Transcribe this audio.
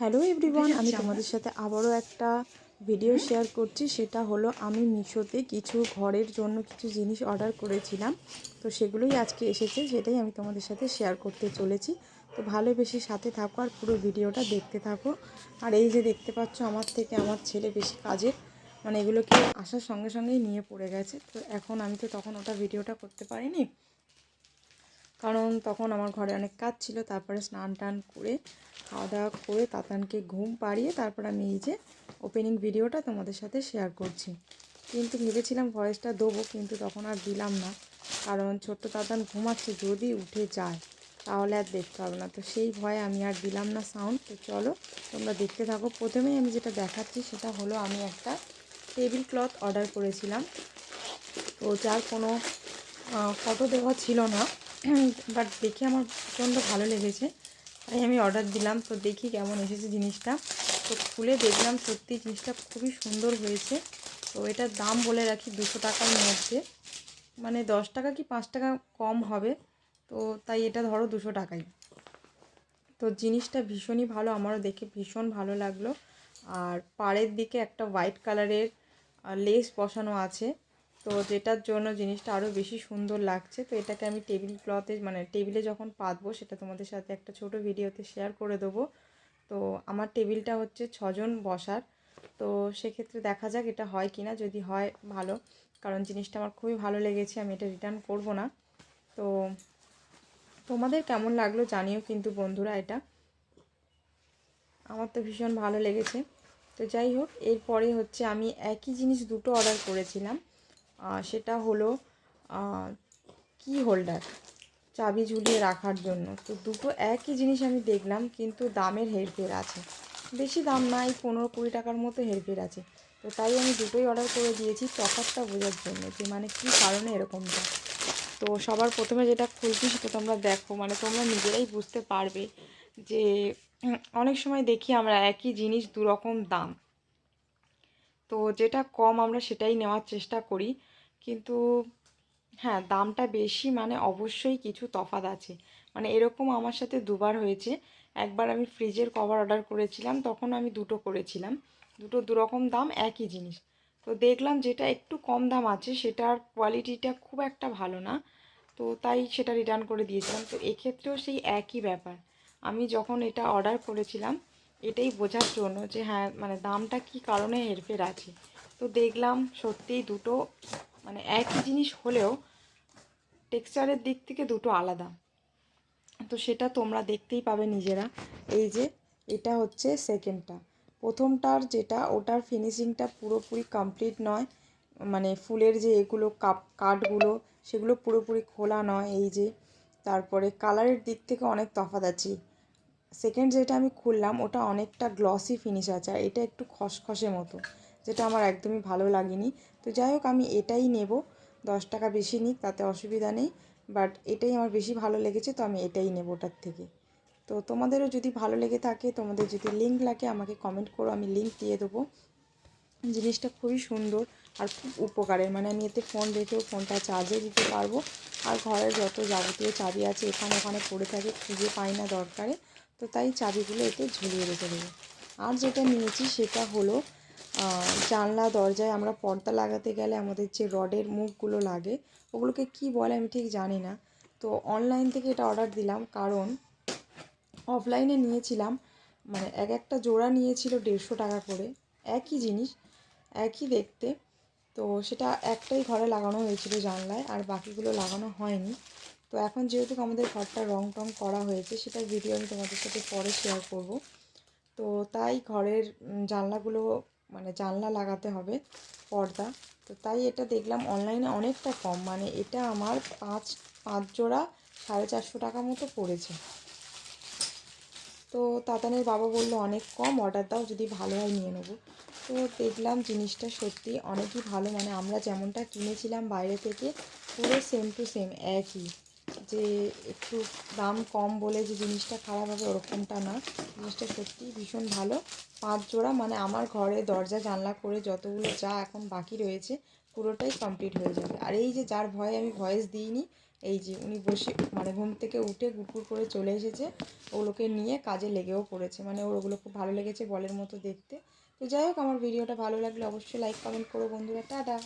Hello everyone, আমি তোমাদের সাথে আবারও একটা ভিডিও শেয়ার করছি। সেটা হলো আমি মিশোতে কিছু ঘরের জন্য কিছু জিনিস অর্ডার করেছিলাম, তো সেগুলোই আজকে এসেছে, সেটাই আমি তোমাদের সাথে শেয়ার করতে চলেছি। তো ভালোবেসে সাথে থাকো আর পুরো ভিডিওটা দেখতে থাকো। আর এই যে দেখতে পাচ্ছ, আমার থেকে আমার ছেলে বেশি কাজের, মানে এগুলোকে আসার সঙ্গে সঙ্গেই নিয়ে পড়ে গেছে। তো এখন আমি তো তখন ওটা ভিডিওটা করতে পারিনি, কারণ তখন আমার ঘরে অনেক কাজ ছিল। তারপরে স্নান টান করে খাওয়া দাওয়া করে তাতানকে ঘুম পাড়িয়ে তারপর আমি এই যে ওপেনিং ভিডিওটা তোমাদের সাথে শেয়ার করছি। কিন্তু ভেবেছিলাম ভয়েসটা দেবো, কিন্তু তখন আর দিলাম না, কারণ ছোট্ট তাতান ঘুমাচ্ছে, যদি উঠে যায় তাহলে আর দেখতে হবে না। তো সেই ভয়ে আমি আর দিলাম না সাউন্ড। তো চলো তোমরা দেখতে থাকো। প্রথমেই আমি যেটা দেখাচ্ছি সেটা হলো আমি একটা টেবিল ক্লথ অর্ডার করেছিলাম। তো যার কোনো ফটো দেওয়া ছিল না, বাট দেখে আমার প্রচণ্ড ভালো লেগেছে, তাই আমি অর্ডার দিলাম। তো দেখি কেমন এসেছে জিনিসটা। তো খুলে দেখলাম সত্যি জিনিসটা খুবই সুন্দর হয়েছে। তো এটার দাম বলে রাখি 200 টাকার মধ্যে, মানে 10 টাকা কি 5 টাকা কম হবে, তো তাই এটা ধরো 200 টাকাই। তো জিনিসটা ভীষণই ভালো, আমারও দেখে ভীষণ ভালো লাগলো। আর পাড়ের দিকে একটা হোয়াইট কালারের লেস বসানো আছে, তো যেটার জন্য জিনিসটা আরও বেশি সুন্দর লাগছে। তো এটাকে আমি টেবিল ক্লথে, মানে টেবিলে যখন পাতবো সেটা তোমাদের সাথে একটা ছোট ভিডিওতে শেয়ার করে দেবো। তো আমার টেবিলটা হচ্ছে 6 জন বসার, তো সেক্ষেত্রে দেখা যাক এটা হয় কি না। যদি হয় ভালো, কারণ জিনিসটা আমার খুবই ভালো লেগেছে, আমি এটা রিটার্ন করব না। তো তোমাদের কেমন লাগলো জানিও কিন্তু বন্ধুরা, এটা আমার তো ভীষণ ভালো লেগেছে। তো যাই হোক, এরপরে হচ্ছে আমি একই জিনিস দুটো অর্ডার করেছিলাম। সেটা হলো কি হোল্ডার, চাবি ঝুলিয়ে রাখার জন্য। তো দুটো একই জিনিস আমি দেখলাম, কিন্তু দামের হেরফের আছে, বেশি দাম না, এই 15-20 টাকার মতো হেরফের আছে। তো তাই আমি দুটোই অর্ডার করে দিয়েছি তফাৎটা বোঝার জন্য, যে মানে কী কারণে এরকমটা। তো সবার প্রথমে যেটা খুলছি সেটা তোমরা দেখো, মানে তোমরা নিজেরাই বুঝতে পারবে যে অনেক সময় দেখি আমরা একই জিনিস দুরকম দাম, তো যেটা কম আমরা সেটাই নেওয়ার চেষ্টা করি, কিন্তু হ্যাঁ দামটা বেশি মানে অবশ্যই কিছু তফাৎ আছে। মানে এরকম আমার সাথে দুবার হয়েছে। একবার আমি ফ্রিজের কভার অর্ডার করেছিলাম, তখন আমি দুটো করেছিলাম, দুটো দুরকম দাম একই জিনিস। তো দেখলাম যেটা একটু কম দাম আছে সেটার কোয়ালিটিটা খুব একটা ভালো না, তো তাই সেটা রিটার্ন করে দিয়েছিলাম। তো এক্ষেত্রেও সেই একই ব্যাপার, আমি যখন এটা অর্ডার করেছিলাম এটাই বোঝার জন্য যে হ্যাঁ মানে দামটা কি কারণে হেরফের আছে। তো দেখলাম সত্যিই দুটো মানে একই জিনিস হলেও টেক্সচারের দিক থেকে দুটো আলাদা। তো সেটা তোমরা দেখতেই পাবে নিজেরা। এই যে এটা হচ্ছে সেকেন্ডটা, প্রথমটার যেটা ওটার ফিনিশিংটা পুরোপুরি কমপ্লিট নয়, মানে ফুলের যে এগুলো কাঠগুলো সেগুলো পুরোপুরি খোলা নয়। এই যে তারপরে কালারের দিক থেকে অনেক তফাৎ আছে। সেকেন্ড যেটা আমি খুললাম ওটা অনেকটা গ্লসি ফিনিশ আছে, আর এটা একটু খসখসে মতো, যেটা আমার একদমই ভালো লাগেনি। তো যাই হোক আমি এটাই নেব, 10 টাকা বেশি নিক তাতে অসুবিধা নেই, বাট এটাই আমার বেশি ভালো লেগেছে, তো আমি এটাই নেব ওটার থেকে। তো তোমাদেরও যদি ভালো লেগে থাকে, তোমাদের যদি লিঙ্ক লাগে আমাকে কমেন্ট করো, আমি লিঙ্ক দিয়ে দেবো। জিনিসটা খুবই সুন্দর আর খুব উপকারের, মানে আমি এতে ফোন রেখেও ফোনটা চার্জে দিতে পারবো। আর ঘরের যত যাবতীয় চাবি আছে এখানে ওখানে পড়ে থাকে, খুঁজে পাই না দরকারে, তো তাই চাবিগুলো এতে ঝুলিয়ে রেখে দেবো। আর যেটা নিয়েছি সেটা হলো জানলা দরজায় আমরা পর্দা লাগাতে গেলে আমাদের যে রডের মুখগুলো লাগে, ওগুলোকে কি বলে আমি ঠিক জানি না। তো অনলাইন থেকে এটা অর্ডার দিলাম, কারণ অফলাইনে নিয়েছিলাম, মানে এক একটা জোড়া নিয়েছিল 150 টাকা করে, একই জিনিস একই দেখতে। তো সেটা একটাই ঘরে লাগানো হয়েছিল জানলায়, আর বাকিগুলো লাগানো হয়নি। তো এখন যেহেতু আমাদের ঘরটা রং টং করা হয়েছে, সেটার ভিডিও আমি তোমাদের সাথে পরে শেয়ার করব। তো তাই ঘরের জানলাগুলো, মানে জানলা লাগাতে হবে পর্দা, তো তাই এটা দেখলাম অনলাইনে অনেকটা কম, মানে এটা আমার পাঁচ জোড়া 450 টাকা মতো পড়েছে। তো তাতানের বাবা বললো অনেক কম, অর্ডার দাও, যদি ভালো হয় নিয়ে নেবো। তো দেখলাম জিনিসটা সত্যি অনেকই ভালো, মানে আমরা যেমনটা কিনেছিলাম বাইরে থেকে পুরো সেম টু সেম একই, যে একটু দাম কম বলে যে জিনিসটা খারাপ হবে ওরকমটা না, জিনিসটা সত্যিই ভীষণ ভালো। 5 জোড়া, মানে আমার ঘরে দরজা জানলা করে যতগুলো যা এখন বাকি রয়েছে পুরোটাই কমপ্লিট হয়ে যাবে। আর এই যে যার ভয়ে আমি ভয়েস দিইনি, এই যে উনি বসে মানে ঘুম থেকে উঠে গুড়গুড় করে চলে এসেছে, ওগুলোকে নিয়ে কাজে লেগেও পড়েছে, মানে ওর ওগুলো খুব ভালো লেগেছে বলের মতো দেখতে। তো যাই হোক, আমার ভিডিওটা ভালো লাগলে অবশ্যই লাইক কমেন্ট করো বন্ধুরা। টাটা।